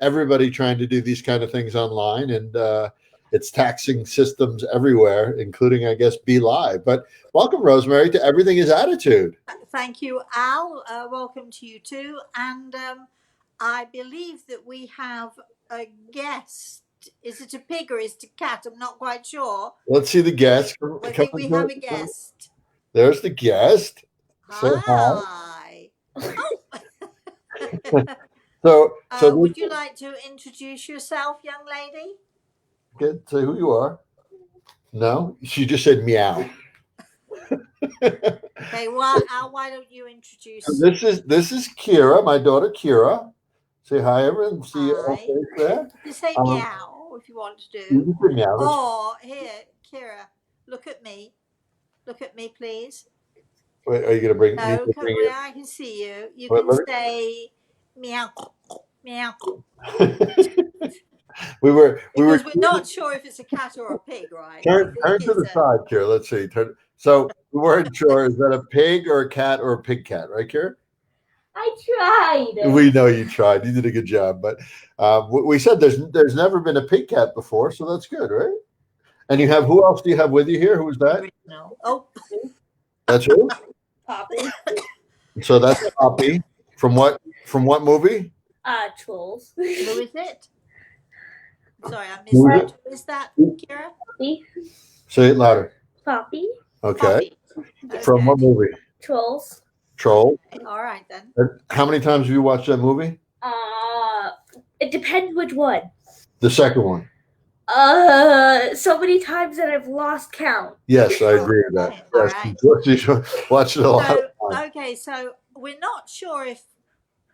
everybody trying to do these kind of things online, and it's taxing systems everywhere, including, I guess, Be Live. But welcome, Rosemary, to Everything is Attitude. Thank you, Al. Welcome to you too. And I believe that we have a guest. Is it a pig or is it a cat? I'm not quite sure. Let's see the guest. I think we have a guest. There's the guest. Hi. So would you like to introduce yourself, young lady? Good. Say who you are. No, she just said meow. Okay, well, Al, why don't you introduce? This is Kira, my daughter Kira. Say hi, everyone. See you there. You say meow if you want to do. Meow. Or here, Kira, look at me. Look at me, please. Wait, are you going to bring? No, I can see you. You can say meow, meow. We're not sure if it's a cat or a pig, right? Turn to the side, Kira. Let's see. So we weren't sure, is that a pig or a cat or a pig cat, right, Kira? I tried. We know you tried. You did a good job, but we said there's never been a pig cat before, so that's good, right? And you have, who else do you have with you here? Who's that? No. Oh, that's who? Poppy. So that's Poppy from what movie? Trolls. Who is it? Sorry, I missed that. Who is that, Kira? Poppy. Say it louder. Poppy. Okay. From what movie? Trolls. Troll. All right then. How many times have you watched that movie? It depends which one. The second one. So many times that I've lost count. Yes, I agree with that. All yes, right. Watch it a lot. Okay, so we're not sure if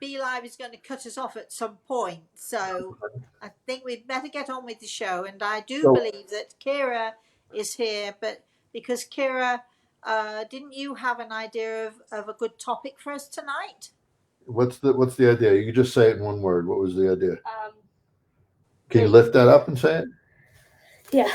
Be Live is going to cut us off at some point. So I think we'd better get on with the show. And I do believe that Kira is here, but because Kira, didn't you have an idea of a good topic for us tonight? What's the idea? You can just say it in one word. What was the idea? Can you lift that up and say it? Yeah.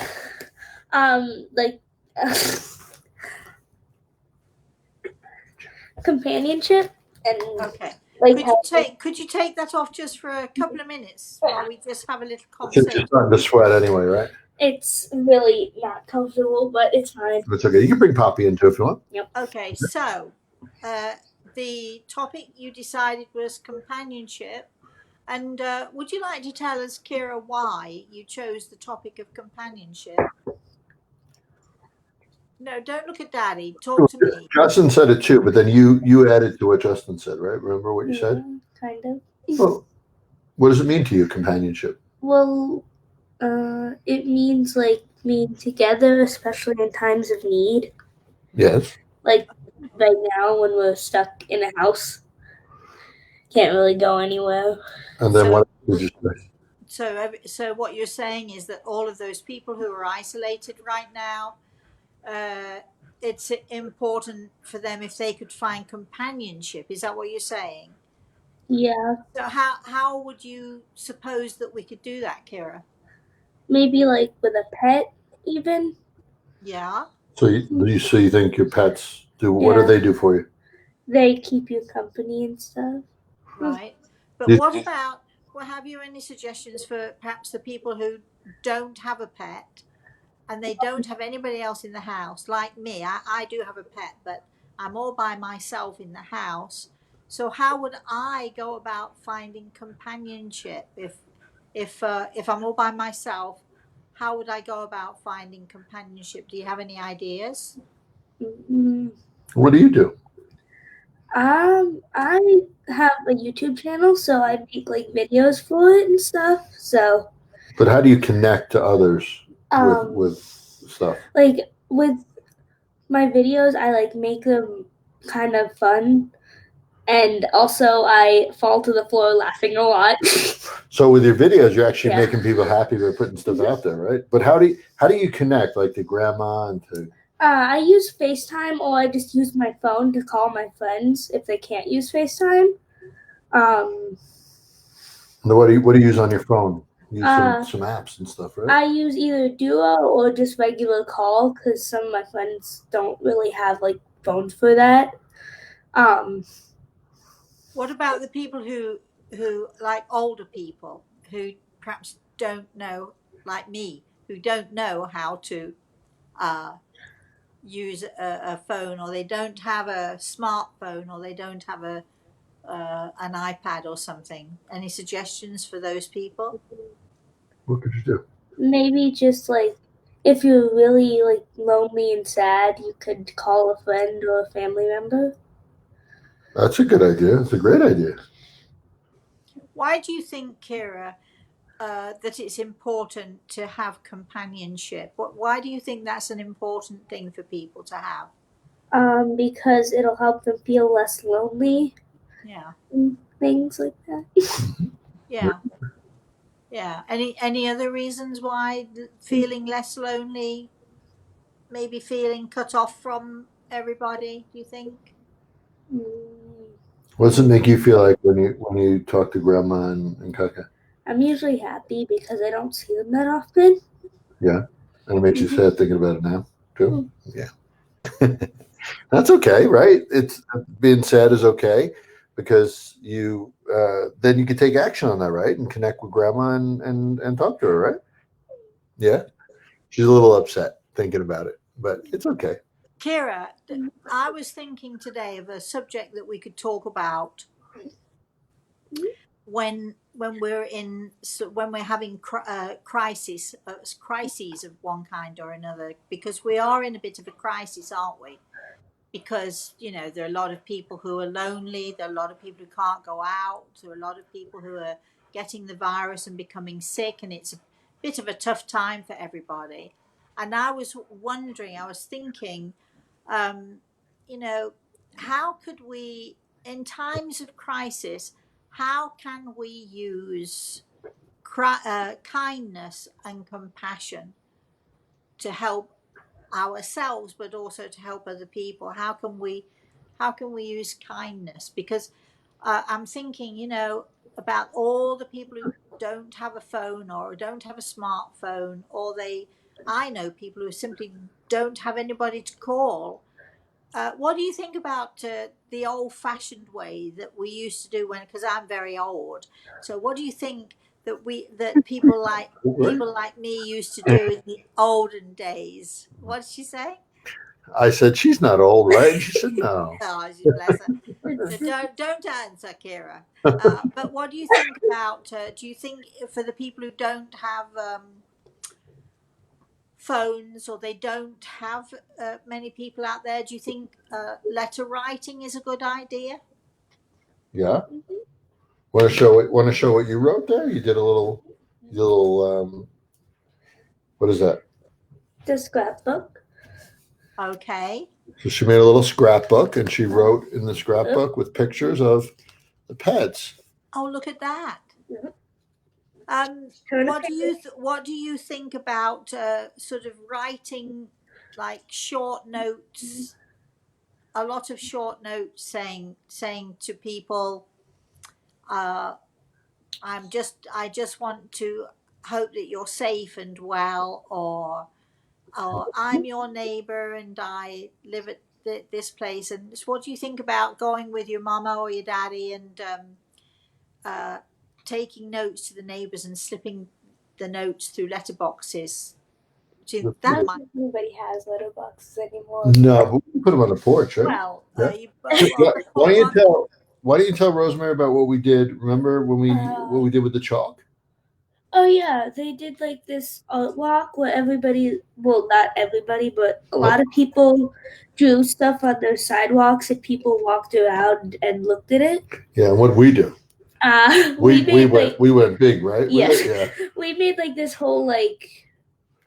Companionship and okay. Like could you take that off just for a couple of minutes while we just have a little conversation? It's starting to sweat anyway, right? It's really not comfortable, but it's fine. It's okay. You can bring Poppy in too if you want. Yep. Okay, so the topic you decided was companionship. And would you like to tell us, Kira, why you chose the topic of companionship? No, don't look at Daddy. Talk to me. Justin said it too, but then you added to what Justin said, right? Remember what you said? Kind of. Well, what does it mean to you, companionship? Well, it means like being together, especially in times of need. Yes. Like right now when we're stuck in a house. Can't really go anywhere. And then what did you say? So what you're saying is that all of those people who are isolated right now, it's important for them if they could find companionship. Is that what you're saying? Yeah. So how would you suppose that we could do that, Kira? Maybe like with a pet, even. Yeah. So you think your pets do? What do they do for you? They keep you company and stuff. Right. But what about? Well, have you any suggestions for perhaps the people who don't have a pet and they don't have anybody else in the house? Like me, I do have a pet, but I'm all by myself in the house. So how would I go about finding companionship if I'm all by myself? How would I go about finding companionship? Do you have any ideas? What do you do? I have a YouTube channel, so I make like videos for it and stuff. So. But how do you connect to others with stuff? Like with my videos, I like make them kind of fun, and also I fall to the floor laughing a lot. So with your videos, you're actually making people happy by putting stuff out there, right? But how do you connect, like to grandma and to? I use FaceTime, or I just use my phone to call my friends if they can't use FaceTime. What do you use on your phone? You use some apps and stuff, right? I use either Duo or just regular call because some of my friends don't really have like phones for that. What about the people who like older people who perhaps don't know, like me, who don't know how to use a phone, or they don't have a smartphone, or they don't have an iPad or something. Any suggestions for those people? What could you do? Maybe just like if you're really like lonely and sad, you could call a friend or a family member. That's a good idea. It's a great idea. Why do you think, Kira, that it's important to have companionship? Why do you think that's an important thing for people to have? Because it'll help them feel less lonely. Yeah. And things like that. Yeah. Yeah. Any other reasons why feeling less lonely, maybe feeling cut off from everybody, do you think? What does it make you feel like when you talk to Grandma and Kaka? I'm usually happy because I don't see them that often. Yeah, and it makes you sad thinking about it now too. Yeah, that's okay, right? It's being sad is okay because you then you can take action on that, right, and connect with Grandma and talk to her, right? Yeah, she's a little upset thinking about it, but it's okay. Kira, I was thinking today of a subject that we could talk about when we're having crises of one kind or another, because we are in a bit of a crisis, aren't we? Because there are a lot of people who are lonely, there are a lot of people who can't go out, there are a lot of people who are getting the virus and becoming sick, and it's a bit of a tough time for everybody. And I was thinking, how could we, in times of crisis, how can we use kindness and compassion to help ourselves, but also to help other people? How can we use kindness? Because I'm thinking, about all the people who don't have a phone or don't have a smartphone, I know people who simply don't have anybody to call. What do you think about the old-fashioned way that we used to do because I'm very old. So what do you think that people like me used to do in the olden days? What did she say? I said she's not old, right? And she said no. Oh, bless her. So don't answer, Kira. But what do you think about? Do you think for the people who don't have phones, or they don't have many people out there, do you think letter writing is a good idea? Yeah. Want to show what you wrote there? You did a little what is that? The scrapbook. Okay. So she made a little scrapbook, and she wrote in the scrapbook with pictures of the pets. Oh, look at that. What do you think about sort of writing like short notes, a lot of short notes saying to people, I just want to hope that you're safe and well, or I'm your neighbor and I live at this place. And what do you think about going with your mama or your daddy and taking notes to the neighbors and slipping the notes through letterboxes? Do you think that might? Nobody has letterboxes anymore. No, but we put them on the porch, right? Well, why don't you tell Rosemary about what we did? Remember what we did with the chalk? Oh yeah, they did like this art walk where everybody, well, not everybody, but a lot of people drew stuff on their sidewalks and people walked around and looked at it. Yeah, and what did we do? We went big, right? Yes. We made like this whole like,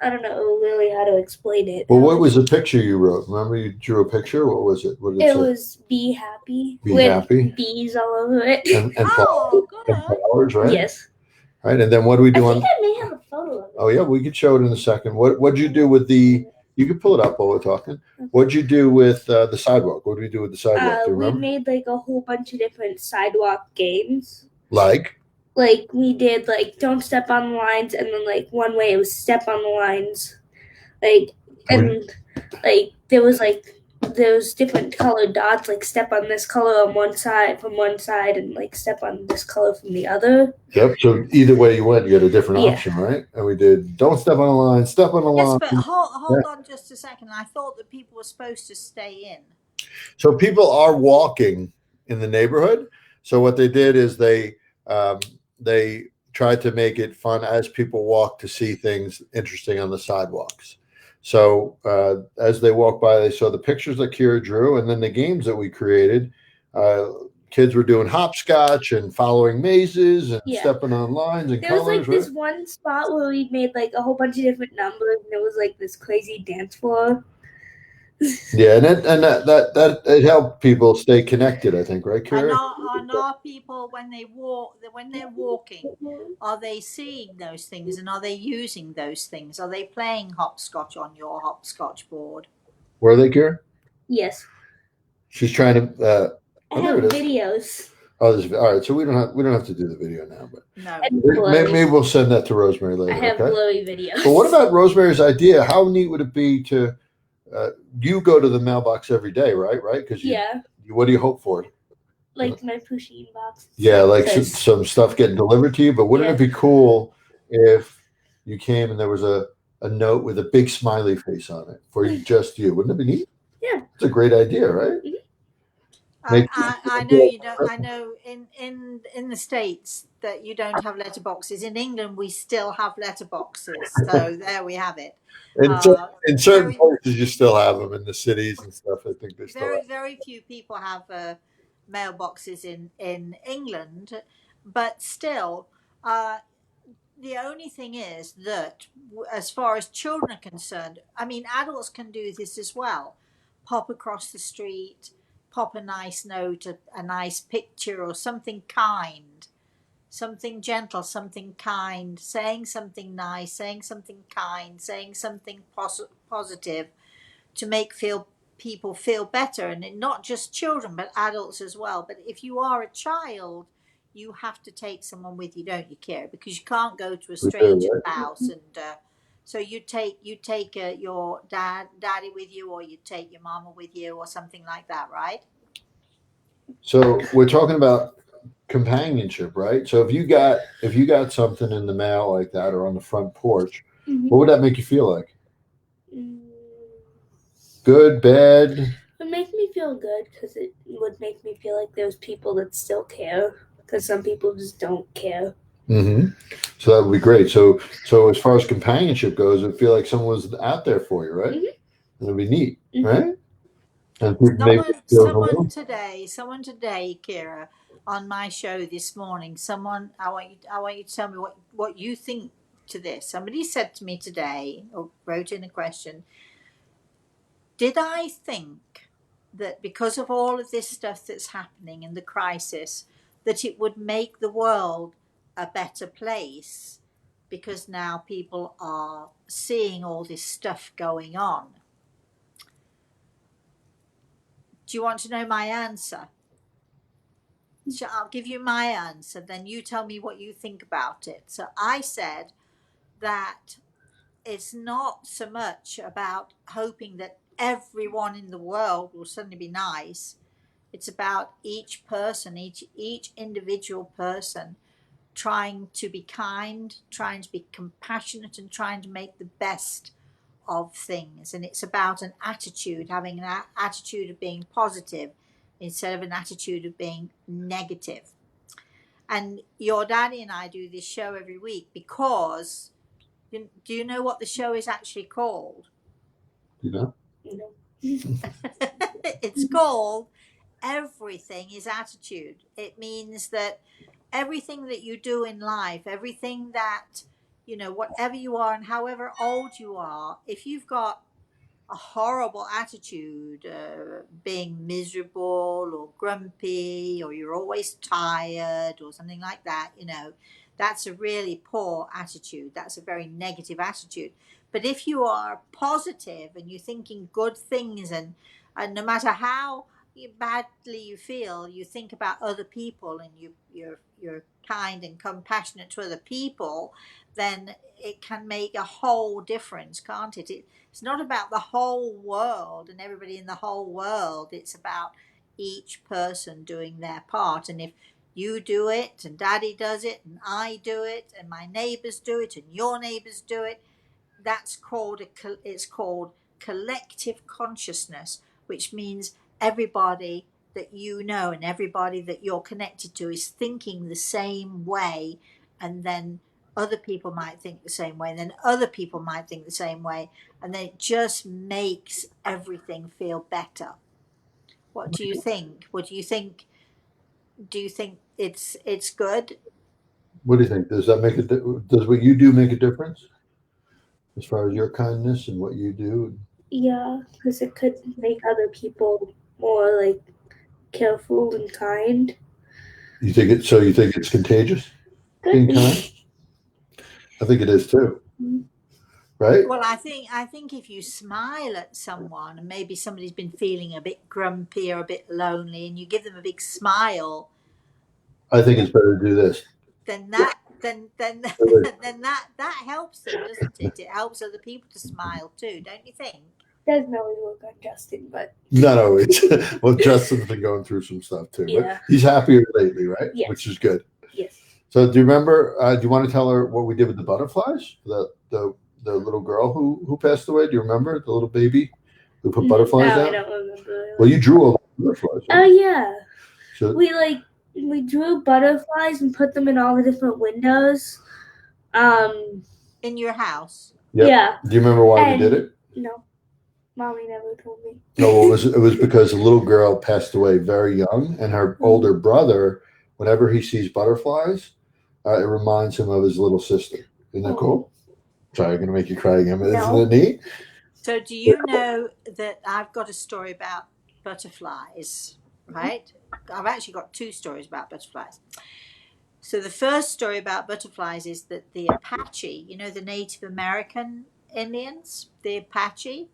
I don't know really how to explain it. Well, what was the picture you wrote? Remember you drew a picture? What was it? What did it say? Was be happy. Be happy. Bees all over it. And flowers, right? Yes. Right, and then what do we do I think I may have a photo of it. Oh yeah, we could show it in a second. What'd you do with the? You can pull it up while we're talking. What'd you do with the sidewalk? What did we do with the sidewalk? Do you remember? We made like a whole bunch of different sidewalk games. Like we did like don't step on the lines, and then like one way it was step on the lines, like, and like there was like there's different colored dots, like step on this color on one side from one side, and like step on this color from the other. Yep. So either way you went, you had a different Yeah. option, right? And we did don't step on the line, step on the Yes, line. but hold on just a second. I thought that people were supposed to stay in. So people are walking in the neighborhood. So what they did is they tried to make it fun as people walk to see things interesting on the sidewalks. So as they walked by, they saw the pictures that Kira drew, and then the games that we created. Kids were doing hopscotch and following mazes and Yeah. stepping on lines and There was colors. like this one spot where we made like a whole bunch of different numbers, and it was like this crazy dance floor. Yeah, and that it helped people stay connected, I think, right, Kira? And are people when they're walking, are they seeing those things and are they using those things? Are they playing hopscotch on your hopscotch board? Were they, Kira? Yes. She's trying to. I have videos. Oh, all right. So we don't have to do the video now, but no. Maybe we'll send that to Rosemary later. I have okay? blurry videos. But what about Rosemary's idea? How neat would it be to you go to the mailbox every day, right? Right? Because what do you hope for? Like my pushing box. Yeah, like some stuff getting delivered to you. But wouldn't it be cool if you came and there was a note with a big smiley face on it for just you? Wouldn't it be neat? Yeah, it's a great idea, right? Mm-hmm. I know you don't. I know in the States that you don't have letterboxes. In England, we still have letterboxes. So there we have it. In certain places, you still have them in the cities and stuff. I think they still have. Very few people have mailboxes in England, but still, the only thing is that as far as children are concerned, I mean, adults can do this as well. Pop across the street. Pop a nice note, a nice picture or something kind, something gentle, something kind, saying something nice, saying something kind, saying something positive to make people feel better. And not just children, but adults as well. But if you are a child, you have to take someone with you, don't you, Kira? Because you can't go to a stranger's house and so you take your daddy with you, or you take your mama with you, or something like that, right? So we're talking about companionship, right? So if you got something in the mail like that, or on the front porch, what would that make you feel like? Good, bad? It would make me feel good because it would make me feel like there's people that still care. Because some people just don't care. Mm-hmm. So that would be great. So as far as companionship goes, it'd feel like someone was out there for you, right? Mm-hmm. It'd be neat, right? And someone today, Kira, on my show this morning, I want you to tell me what you think to this. Somebody said to me today, or wrote in a question, did I think that because of all of this stuff that's happening in the crisis, that it would make the world a better place because now people are seeing all this stuff going on? Do you want to know my answer? So I'll give you my answer, then you tell me what you think about it. So I said that it's not so much about hoping that everyone in the world will suddenly be nice. It's about each person, each individual person trying to be kind, trying to be compassionate, and trying to make the best of things. And it's about an attitude, having an attitude of being positive instead of an attitude of being negative. And your daddy and I do this show every week because, do you know what the show is actually called? No. It's called Everything is Attitude. It means that everything that you do in life, everything that, whatever you are and however old you are, if you've got a horrible attitude, being miserable or grumpy, or you're always tired or something like that, that's a really poor attitude. That's a very negative attitude. But if you are positive and you're thinking good things, and no matter how badly you feel, you think about other people, and you're kind and compassionate to other people, then it can make a whole difference, can't it? It's not about the whole world and everybody in the whole world. It's about each person doing their part. And if you do it, and Daddy does it, and I do it, and my neighbors do it, and your neighbors do it, that's called it's called collective consciousness, which means everybody that you know and everybody that you're connected to is thinking the same way, and then other people might think the same way, and then other people might think the same way, and then it just makes everything feel better. What do you think? What do you think? Do you think it's good? What do you think? Does that make a does what you do make a difference as far as your kindness and what you do? Yeah, because it could make other people more like careful and kind. You think it? So you think it's contagious? Could Being be. kind? I think it is too. Mhm. Right? Well, I think if you smile at someone, and maybe somebody's been feeling a bit grumpy or a bit lonely, and you give them a big smile, I think it's better to do this. then that then that helps them, doesn't it? It helps other people to smile too, don't you think? Doesn't always work on Justin, but Not always. Well, Justin's been going through some stuff too, but Yeah. he's happier lately, right? Yes. Which is good. yes. So, do you remember? Do you want to tell her what we did with the butterflies? The little girl who passed away. Do you remember the little baby who put butterflies No, I out? don't remember. Well, you drew all the butterflies. Oh Right? yeah, So, we drew butterflies and put them in all the different windows. In your house. Yep. Yeah. Do you remember why And- we did it? No, Mommy never told me. No, it was because a little girl passed away very young, and her older brother, whenever he sees butterflies, it reminds him of his little sister. Isn't that cool? Sorry, I'm gonna make you cry again, but No. isn't it neat? So do you know that I've got a story about butterflies, right? I've actually got two stories about butterflies. So the first story about butterflies is that the Apache, you know, the Native American Indians, the Apache,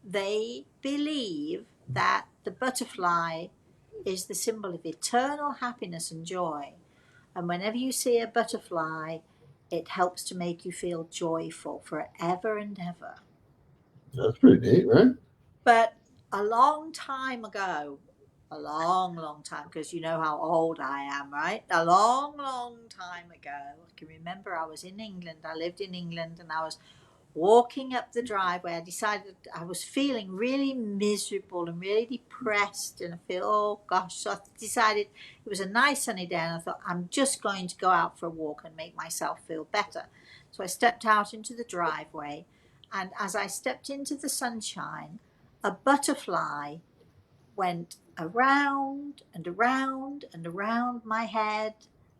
they believe that the butterfly is the symbol of eternal happiness and joy. And whenever you see a butterfly, it helps to make you feel joyful forever and ever. That's pretty neat, right? But a long time ago, a long time, because you know how old I am, right? A long time ago, I can remember I was in England. I lived in England, and I was walking up the driveway. I decided I was feeling really miserable and really depressed, and I feel, oh gosh. So I decided it was a nice sunny day, and I thought, I'm just going to go out for a walk and make myself feel better. So I stepped out into the driveway, and as I stepped into the sunshine, a butterfly went around and around and around my head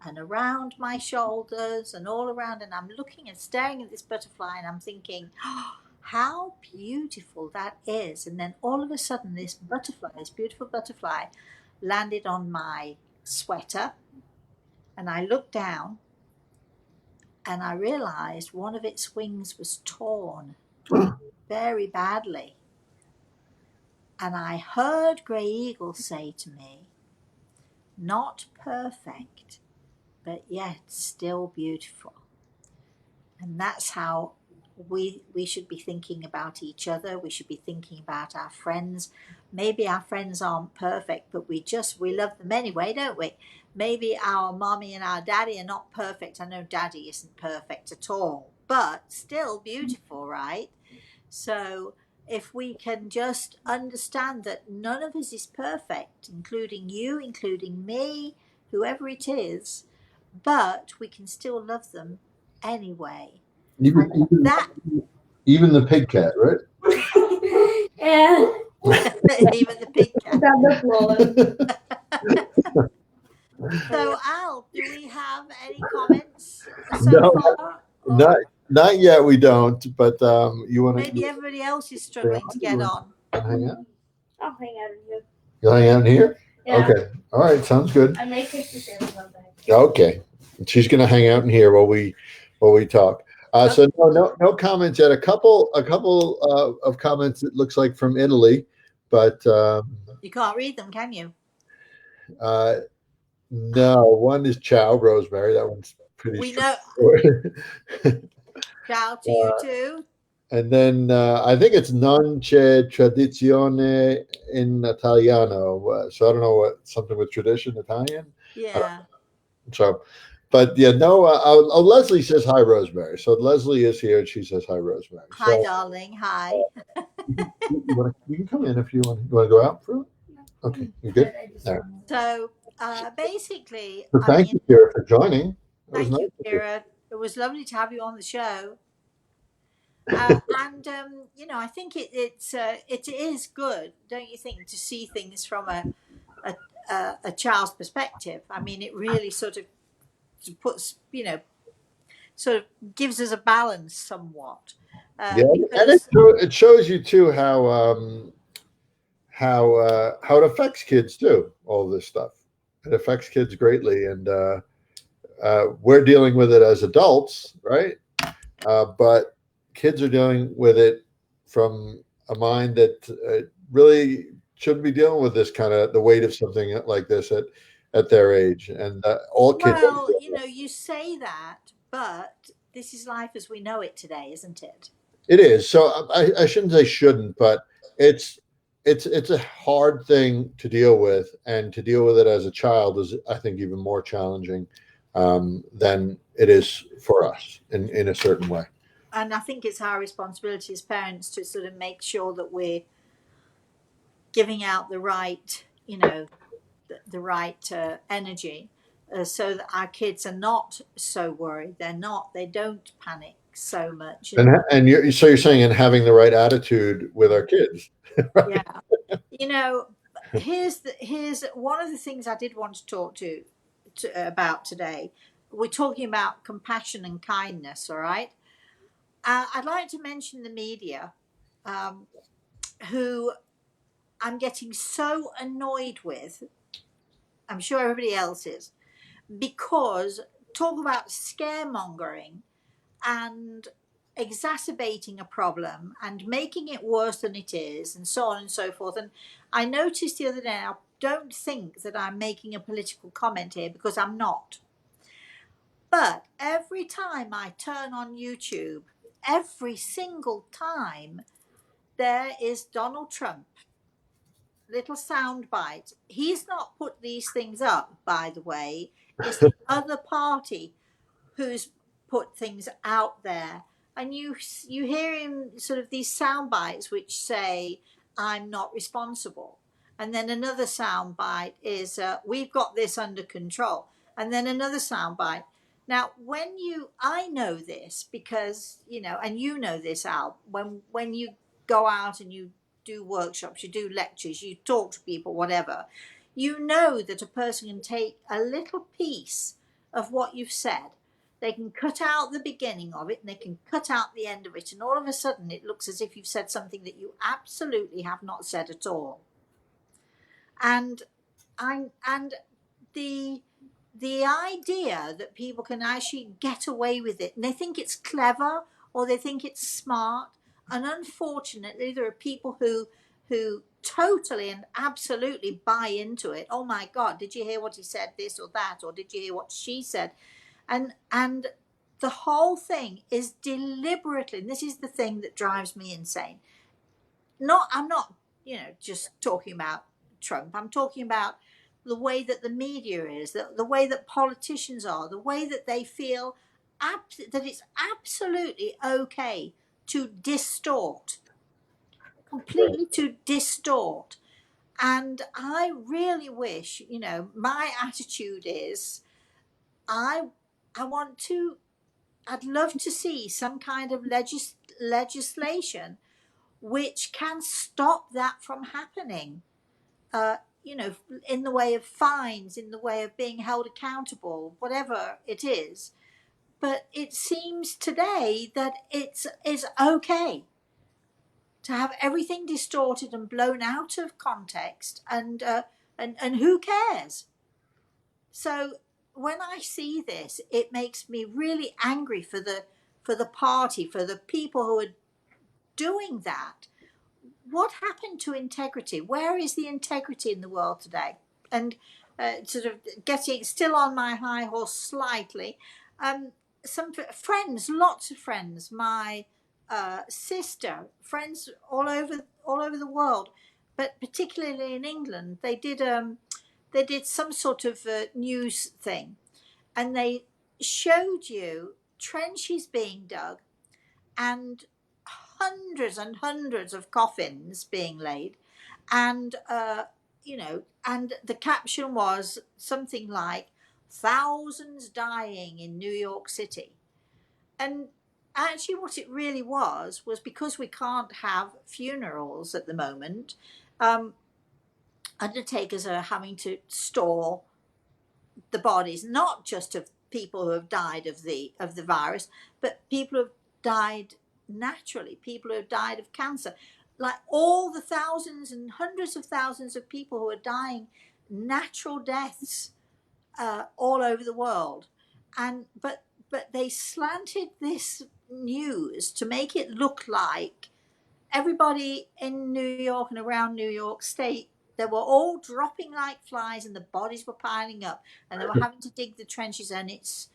and around my shoulders and all around, and I'm looking and staring at this butterfly, and I'm thinking, oh, how beautiful that is. And then all of a sudden this butterfly, this beautiful butterfly, landed on my sweater, and I looked down and I realized one of its wings was torn very badly. And I heard Grey Eagle say to me, not perfect, but yet still beautiful. And that's how we should be thinking about each other. We should be thinking about our friends. Maybe our friends aren't perfect, but we love them anyway, don't we? Maybe our mommy and our daddy are not perfect. I know daddy isn't perfect at all, but still beautiful, right? So if we can just understand that none of us is perfect, including you, including me, whoever it is, but we can still love them anyway. Even the pig cat, right? Yeah, Even the pig it's cat. on the floor. So Al, do we have any comments so No. far? Or Not yet. We don't. But you want maybe to everybody else is struggling to get on. hang out? I'll hang out in here. You'll hang out in here. Yeah. Okay. All right. Sounds good. I may kiss the sandwich on back. Okay. She's gonna hang out in here while we talk. So no comments yet. A couple of comments. It looks like from Italy, but You can't read them, can you? No, one is Ciao Rosemary. That one's pretty We know. straightforward. Ciao to you too. And then I think it's non c'è tradizione in Italiano. So I don't know what something with tradition Italian. Yeah. So, but yeah, no. Leslie says hi, Rosemary. So Leslie is here, and she says hi, Rosemary. Hi, So darling. Hi. you can come in if you want. You want to go out for it? Okay, you good? All right. So basically, So I thank mean, you, Kira, for joining. It was thank nice you, of you. Kira. It was lovely to have you on the show. And I think it is good, don't you think, to see things from a child's perspective. I mean, it really sort of puts, sort of gives us a balance somewhat. Yeah, and Because it shows you too how it affects kids too. All this stuff, it affects kids greatly, and we're dealing with it as adults, right? But kids are dealing with it from a mind that really shouldn't be dealing with this kind of the weight of something like this at their age, and all kids. well, you say that, but this is life as we know it today, isn't it? It is. So I shouldn't say shouldn't, but it's it's a hard thing to deal with, and to deal with it as a child is, I think, even more challenging than it is for us in a certain way. And I think it's our responsibility as parents to sort of make sure that we're giving out the right, the right energy, so that our kids are not so worried. They don't panic so much. And you're saying, and having the right attitude with our kids, right? Yeah, here's one of the things I did want to talk about today. We're talking about compassion and kindness. All right. I'd like to mention the media, who I'm getting so annoyed with. I'm sure everybody else is, because talk about scaremongering and exacerbating a problem and making it worse than it is, and so on and so forth. And I noticed the other day, I don't think that I'm making a political comment here, because I'm not. But every time I turn on YouTube, every single time, there is Donald Trump, little sound bite. He's not put these things up, by the way. It's the other party who's put things out there, and you hear him sort of these sound bites which say, "I'm not responsible," and then another sound bite is, "We've got this under control," and then another sound bite. Now, I know this because and you know this, Al. When you go out and you do workshops, you do lectures, you talk to people, whatever, you know that a person can take a little piece of what you've said. They can cut out the beginning of it and they can cut out the end of it, and all of a sudden it looks as if you've said something that you absolutely have not said at all. And the the idea that people can actually get away with it, and they think it's clever or they think it's smart, and unfortunately there are people who totally and absolutely buy into it. Oh my God, did you hear what he said, this or that, or did you hear what she said? And the whole thing is deliberately, and this is the thing that drives me insane. I'm not just talking about Trump. I'm talking about the way that the media is, the way that politicians are, the way that they feel that it's absolutely okay to distort, completely to distort. And I really wish, my attitude is, I I want to I'd love to see some kind of legislation which can stop that from happening. Uh, in the way of fines, in the way of being held accountable, whatever it is. But it seems today that it's okay to have everything distorted and blown out of context, and who cares? So when I see this, it makes me really angry for the party, for the people who are doing that. what happened to integrity? Where is the integrity in the world today? And sort of getting still on my high horse slightly. Some friends, lots of friends, my sister, friends all over the world, but particularly in England, they did some sort of news thing, and they showed you trenches being dug and hundreds of coffins being laid, and and the caption was something like thousands dying in New York City. And actually what it really was because we can't have funerals at the moment, undertakers are having to store the bodies not just of people who have died of the virus, but people who have died naturally, people who have died of cancer, like all the thousands and hundreds of thousands of people who are dying natural deaths all over the world. And but they slanted this news to make it look like everybody in New York and around New York State, they were all dropping like flies and the bodies were piling up and they were having to dig the trenches, and it's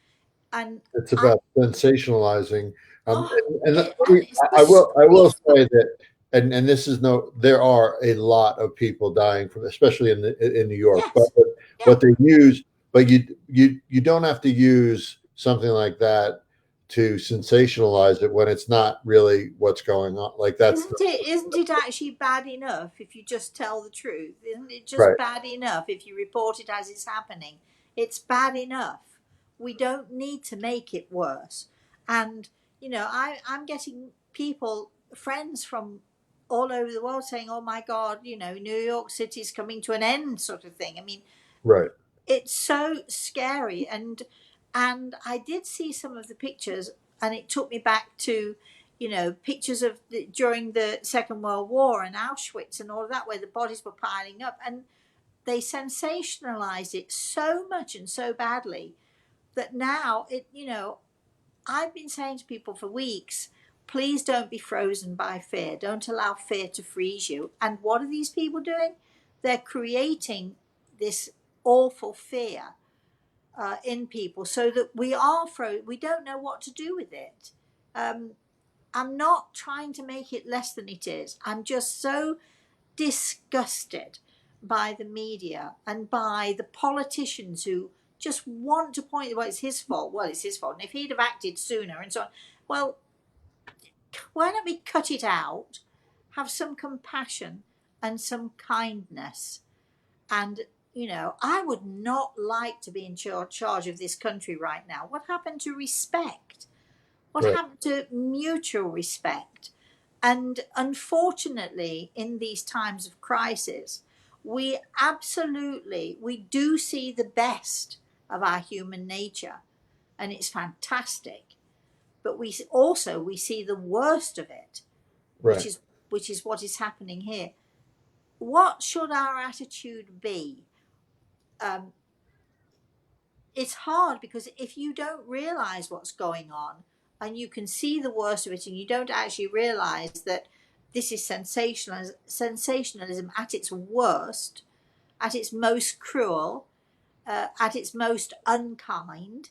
about sensationalizing. oh, And it's I will say that, and this is there are a lot of people dying from, especially in New York. yes, But they use, but you don't have to use something like that to sensationalize it when it's not really what's going on. Like that's isn't it actually bad enough if you just tell the truth? Isn't it just right. bad enough if you report it as it's happening? It's bad enough. We don't need to make it worse. And I'm getting people, friends from all over the world saying, "Oh my God, New York City's coming to an end," sort of thing. I mean, Right. it's so scary. And I did see some of the pictures, and it took me back to pictures of during the Second World War and Auschwitz and all of that, where the bodies were piling up, and they sensationalized it so much and so badly that now I've been saying to people for weeks, please don't be frozen by fear. Don't allow fear to freeze you. And what are these people doing? They're creating this awful fear in people so that we are frozen. We don't know what to do with it. I'm not trying to make it less than it is. I'm just so disgusted by the media and by the politicians who just want to point, well, it's his fault. Well, it's his fault. And if he'd have acted sooner and so on, well, why don't we cut it out, have some compassion and some kindness? And, I would not like to be in charge of this country right now. What happened to respect? What Right. happened to mutual respect? And unfortunately, in these times of crisis, we do see the best of our human nature, and it's fantastic. But we see the worst of it, Right. which is what is happening here. What should our attitude be? It's hard because if you don't realize what's going on and you can see the worst of it, and you don't actually realize that this is sensationalism at its worst, at its most cruel, at its most unkind,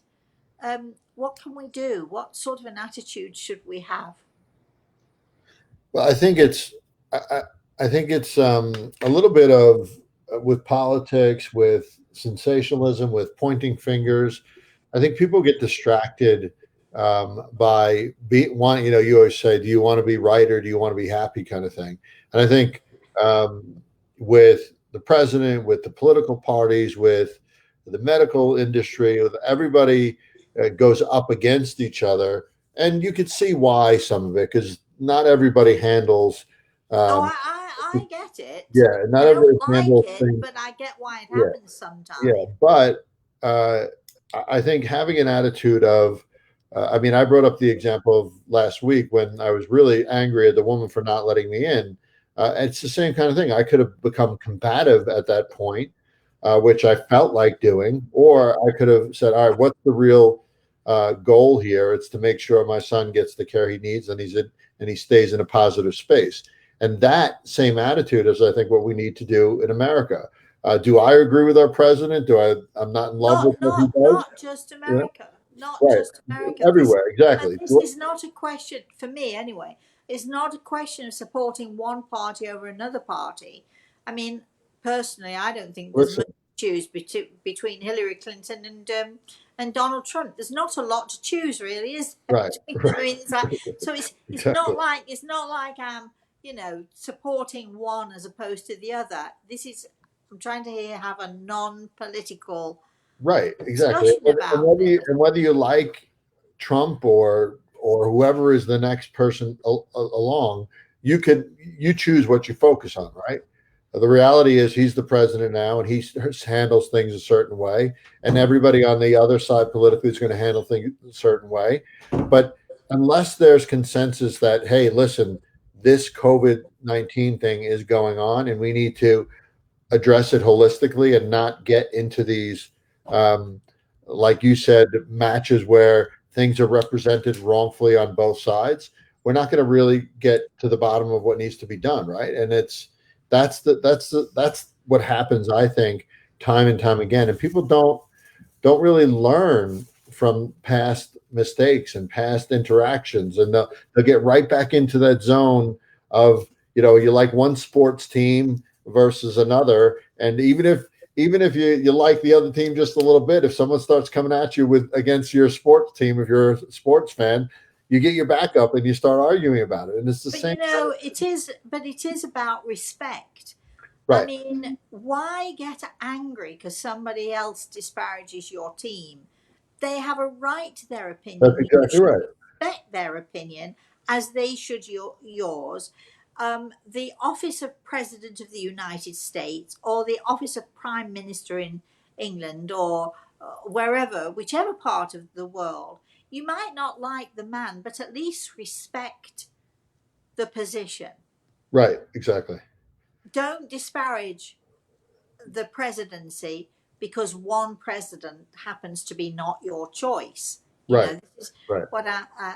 what can we do? What sort of an attitude should we have? Well, I think it's a little bit of with politics, with sensationalism, with pointing fingers. I think people get distracted by one. You always say, "Do you want to be right or do you want to be happy?" kind of thing. And I think with the president, with the political parties, with the medical industry, with everybody goes up against each other, and you could see why some of it, because not everybody handles. I get it. Yeah, not I everybody don't like handles it, things. but I get why it Yeah, happens sometimes. yeah. But I think having an attitude of, I mean, I brought up the example of last week when I was really angry at the woman for not letting me in. It's the same kind of thing. I could have become combative at that point, which I felt like doing, or I could have said, "All right, what's the real goal here? It's to make sure my son gets the care he needs and he stays in a positive space." And that same attitude is, I think, what we need to do in America. Do I agree with our president? I'm not in love with Not what he not does? not just Yeah, America. Not right. just America. Everywhere, exactly. This is not a question for me anyway. It's not a question of supporting one party over another party. I mean, personally, I don't think there's Listen, much to choose between Hillary Clinton and Donald Trump. There's not a lot to choose, really, is there? right, Between them? I right, mean, it's like, so exactly. it's not like I'm supporting one as opposed to the other. I'm trying to have a non-political Right, exactly. discussion about this. And whether you like Trump or whoever is the next person along, you choose what you focus on, right? The reality is he's the president now, and he handles things a certain way, and everybody on the other side politically is going to handle things a certain way. But unless there's consensus that, hey, listen, this COVID-19 thing is going on, and we need to address it holistically and not get into these, um, like you said, matches where things are represented wrongfully on both sides. We're not going to really get to the bottom of what needs to be done, right? And that's what happens, I think, time and time again. And people don't really learn from past mistakes and past interactions, and they'll get right back into that zone of, you like one sports team versus another, and even if you like the other team just a little bit, if someone starts coming at you with against your sports team, if you're a sports fan, you get your back up and you start arguing about it, and it's the But same. it is about respect. I Right, mean, why get angry because somebody else disparages your team? They have a right to their that's opinion. You exactly should right. respect their opinion as they should yours. The office of President of the United States or the office of Prime Minister in England or wherever, whichever part of the world, you might not like the man, but at least respect the position. Right, exactly. Don't disparage the presidency because one president happens to be not your choice. Right, This is right. what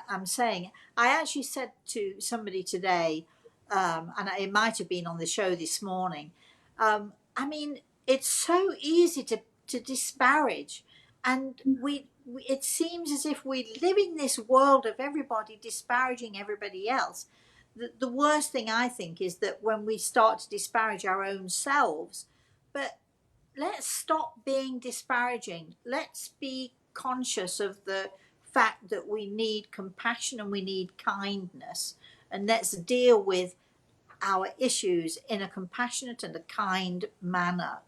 I'm saying. I actually said to somebody today, and it might have been on the show this morning. I mean, it's so easy to disparage, and it seems as if we live in this world of everybody disparaging everybody else. The worst thing I think is that when we start to disparage our own selves, but let's stop being disparaging. Let's be conscious of the fact that we need compassion and we need kindness. And let's deal with our issues in a compassionate and a kind manner.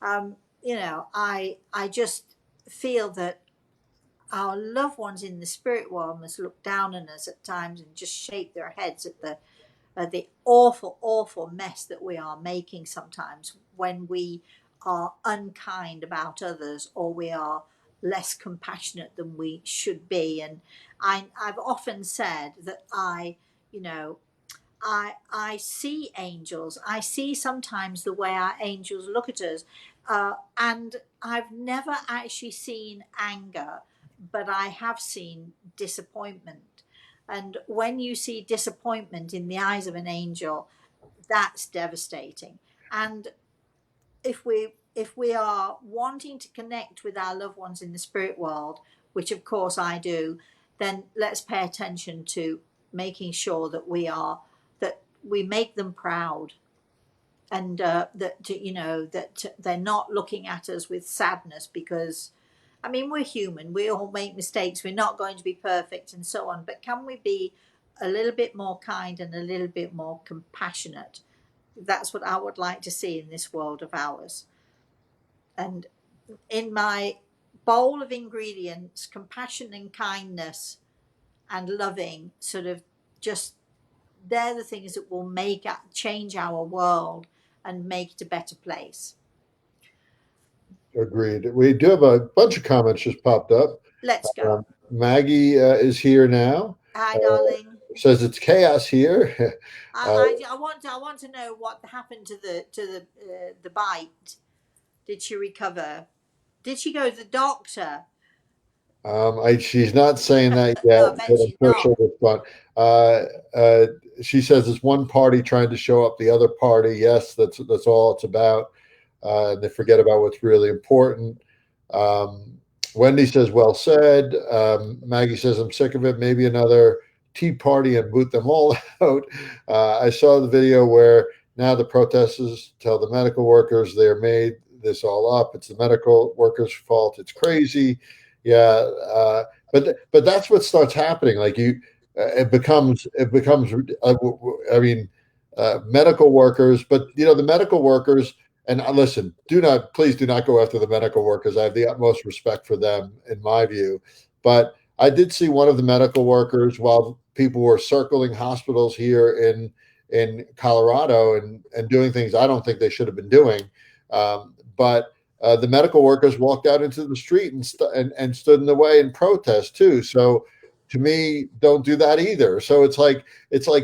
I just feel that our loved ones in the spirit world must look down on us at times and just shake their heads at the awful, awful mess that we are making sometimes when we are unkind about others or we are less compassionate than we should be. And I've often said that you know, I see angels. I see sometimes the way our angels look at us, and I've never actually seen anger, but I have seen disappointment. And when you see disappointment in the eyes of an angel, that's devastating. And if we are wanting to connect with our loved ones in the spirit world, which of course I do, then let's pay attention to making sure that we make them proud, and that they're not looking at us with sadness, because I mean, we're human, we all make mistakes, we're not going to be perfect and so on, but can we be a little bit more kind and a little bit more compassionate? That's what I would like to see in this world of ours. And in my bowl of ingredients, compassion and kindness and loving, sort of, just, they're the things that will change our world and make it a better place. Agreed. We do have a bunch of comments just popped up. Let's go. Maggie is here now. Hi, darling. Says it's chaos here. I want to know what happened to the bite. Did she recover? Did she go to the doctor? She's not saying that No, yet, I bet but I'm she's sure not. she'll respond. Uh, uh, she says it's one party trying to show up the other party. Yes, that's all it's about. And they forget about what's really important. Um, Wendy says, "Well said." Maggie says, "I'm sick of it. Maybe another tea party and boot them all out." I saw the video where now the protesters tell the medical workers they're made this all up. It's the medical workers' fault. It's crazy. Yeah, but that's what starts happening. Like it becomes. I mean, medical workers, but the medical workers. And listen, please do not go after the medical workers. I have the utmost respect for them, in my view. But I did see one of the medical workers while people were circling hospitals here in Colorado and doing things I don't think they should have been doing. But the medical workers walked out into the street and stood in the way and protest too. So to me, don't do that either. So it's like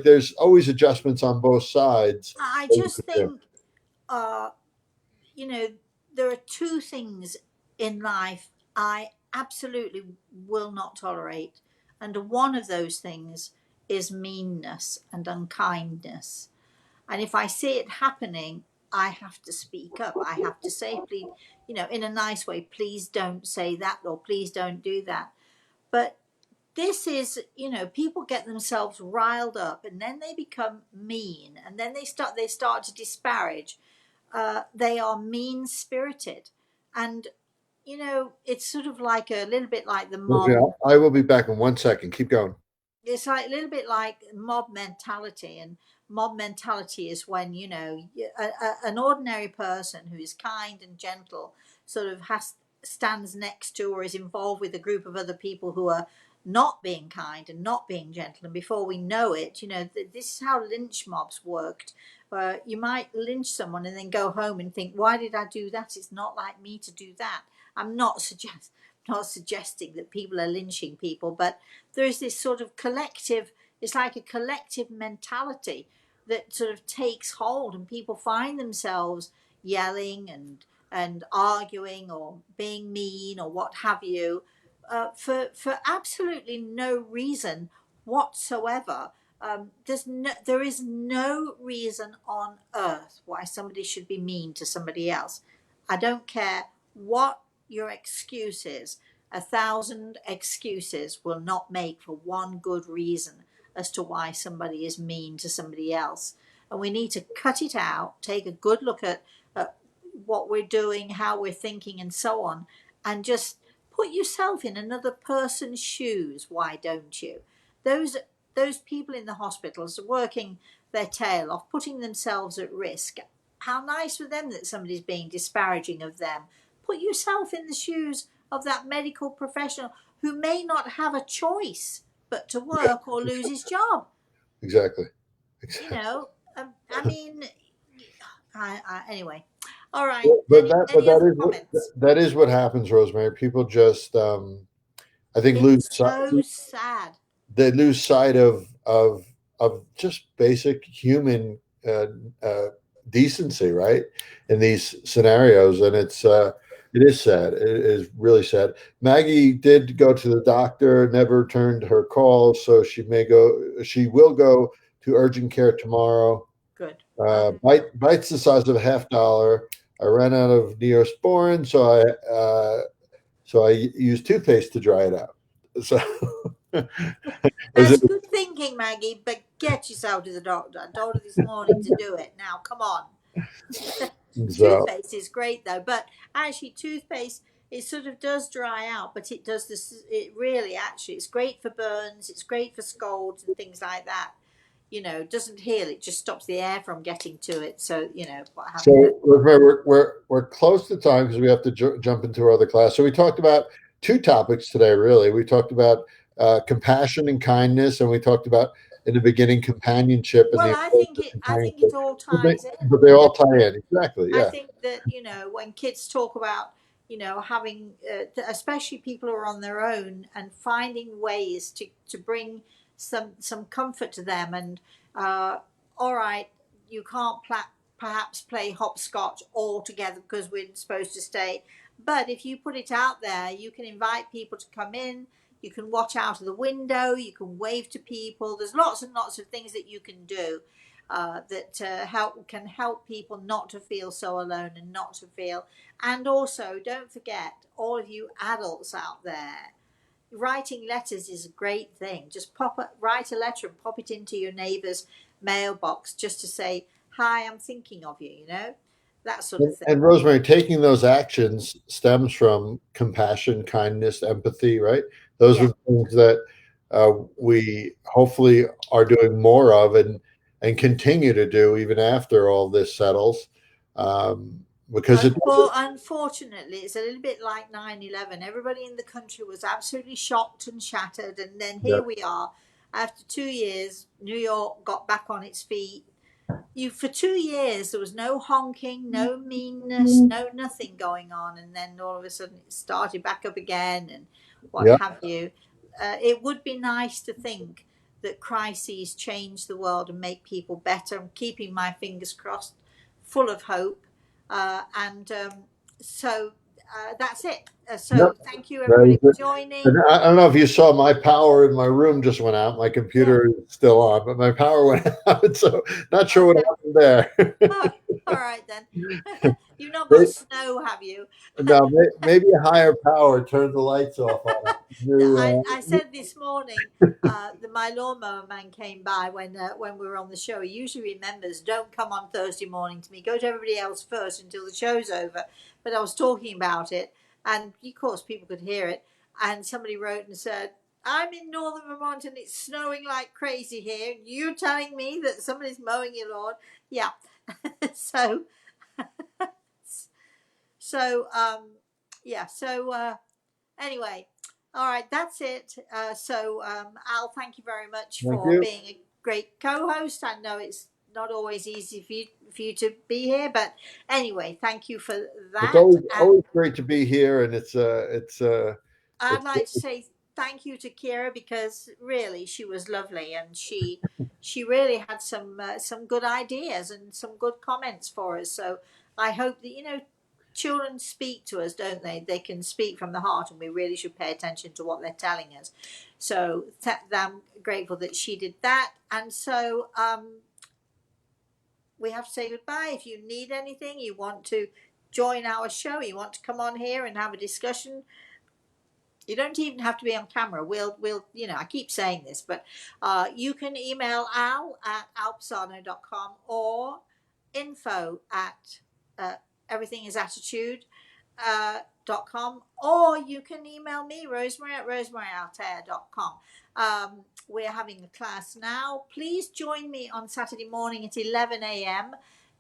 there's always adjustments on both sides. I that you just could do. think, uh, you know, there are two things in life I absolutely will not tolerate. And one of those things is meanness and unkindness. And if I see it happening, I have to speak up. I have to say, please, in a nice way, please don't say that, or please don't do that. But this is, people get themselves riled up, and then they become mean, and then they start to disparage. They are mean spirited, and it's sort of like a little bit like the mob. Okay, I will be back in 1 second. Keep going. It's like a little bit like mob mentality, and mob mentality is when an ordinary person who is kind and gentle sort of stands next to or is involved with a group of other people who are not being kind and not being gentle, and before we know it, this is how lynch mobs worked. You might lynch someone and then go home and think, why did I do that? It's not like me to do that. I'm not suggesting that people are lynching people, but there is this sort of collective, it's like a collective mentality that sort of takes hold, and people find themselves yelling and arguing or being mean or what have you, for absolutely no reason whatsoever. There is no reason on earth why somebody should be mean to somebody else. I don't care what your excuse is. 1,000 excuses will not make for one good reason as to why somebody is mean to somebody else. And we need to cut it out, take a good look at what we're doing, how we're thinking, and so on, and just put yourself in another person's shoes. Why don't you? Those those people in the hospitals are working their tail off, putting themselves at risk. How nice for them that somebody's being disparaging of them. Put yourself in the shoes of that medical professional who may not have a choice but to work or lose his job. Exactly. You Exactly. know, I mean, anyway. All right. But Any other that is comments? what happens, Rosemary. People just I think It's so sad. they lose sight of just basic human uh, uh, decency, right? In these scenarios, and it is sad. It is really sad. Maggie did go to the doctor, never returned her calls, so she may go. She will go to urgent care tomorrow. Good. Well, Bites the size of a $50. I ran out of Neosporin, so I used toothpaste to dry it out. So, is that's it good thinking, Maggie, but get yourself to the doctor. I told her this morning to do it. Now, come on. so? Toothpaste is great though, but actually toothpaste, it sort of does dry out, but it does this, it really actually, it's great for burns, it's great for scalds and things like that. It doesn't heal, it just stops the air from getting to it. So, what have you. So we're close to time because we have to jump into our other class. So we talked about two topics today. Really, we talked about compassion and kindness, and we talked about in the beginning companionship and the Well, importance of I think it companionship. all But they, ties in. but they all tie in exactly. I Yeah. think that, when kids talk about, having, especially people who are on their own, and finding ways to bring some comfort to them. And, all right, you can't perhaps play hopscotch all together because we're supposed to stay But if you put it out there, you can invite people to come in. You can watch out of the window. You can wave to people. There's lots and lots of things that you can do that can help people not to feel so alone and not to feel. And also, don't forget, all of you adults out there, writing letters is a great thing. Just write a letter and pop it into your neighbour's mailbox just to say, "Hi, I'm thinking of you," that sort of thing. And Rosemary, taking those actions stems from compassion, kindness, empathy, right? Those are the things that we hopefully are doing more of and continue to do even after all this settles. Because unfortunately, it's a little bit like 9/11. Everybody in the country was absolutely shocked and shattered. And then here we are. After 2 years, New York got back on its feet. For 2 years, there was no honking, no meanness, no nothing going on. And then all of a sudden it started back up again and what have you. It would be nice to think that crises change the world and make people better. I'm keeping my fingers crossed, full of hope. So that's it. Thank you everybody for joining. I don't know if you saw, my power in my room just went out. My computer is still on, but my power went out, so not sure what happened there. Oh, all right then. You've not got snow, have you? No, maybe a higher power turned the lights off on it. I said this morning, my lawnmower man came by when we were on the show. He usually remembers, don't come on Thursday morning to me. Go to everybody else first until the show's over. But I was talking about it, and of course people could hear it. And somebody wrote and said, "I'm in northern Vermont and it's snowing like crazy here. You're telling me that somebody's mowing your lawn?" Yeah. Anyway, all right, that's it. Al, thank you very much for being a great co-host. I know it's not always easy for you to be here, but anyway, thank you for that. It's always great to be here, and I'd like to say thank you to Kira, because really she was lovely, and she really had some good ideas and some good comments for us. So I hope that children speak to us, don't they? They can speak from the heart, and we really should pay attention to what they're telling us. So I'm grateful that she did that. And so we have to say goodbye. If you need anything, you want to join our show, you want to come on here and have a discussion, you don't even have to be on camera. We'll I keep saying this, but you can email Al at alpisano.com or info at everythingisattitude.com, or you can email me, Rosemary, at rosemaryantaltair.com. We're having a class now. Please join me on Saturday morning at 11 a.m.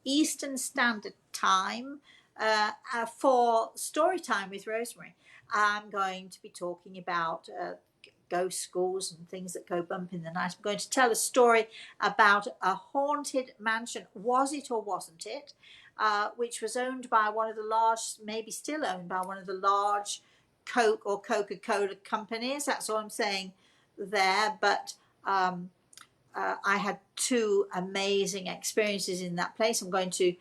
Eastern Standard Time for story time with Rosemary. I'm going to be talking about ghost schools and things that go bump in the night. I'm going to tell a story about a haunted mansion. Was it or wasn't it? Which was owned by one of the large, maybe still owned by one of the large Coke or Coca-Cola companies. That's all I'm saying there. But I had 2 amazing experiences in that place. I'm going to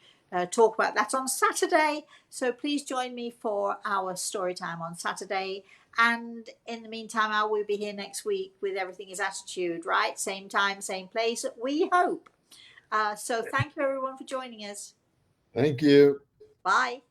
talk about that on Saturday. So please join me for our story time on Saturday. And in the meantime, I will be here next week with Everything is Attitude, right? Same time, same place, we hope. So thank you everyone for joining us. Thank you. Bye.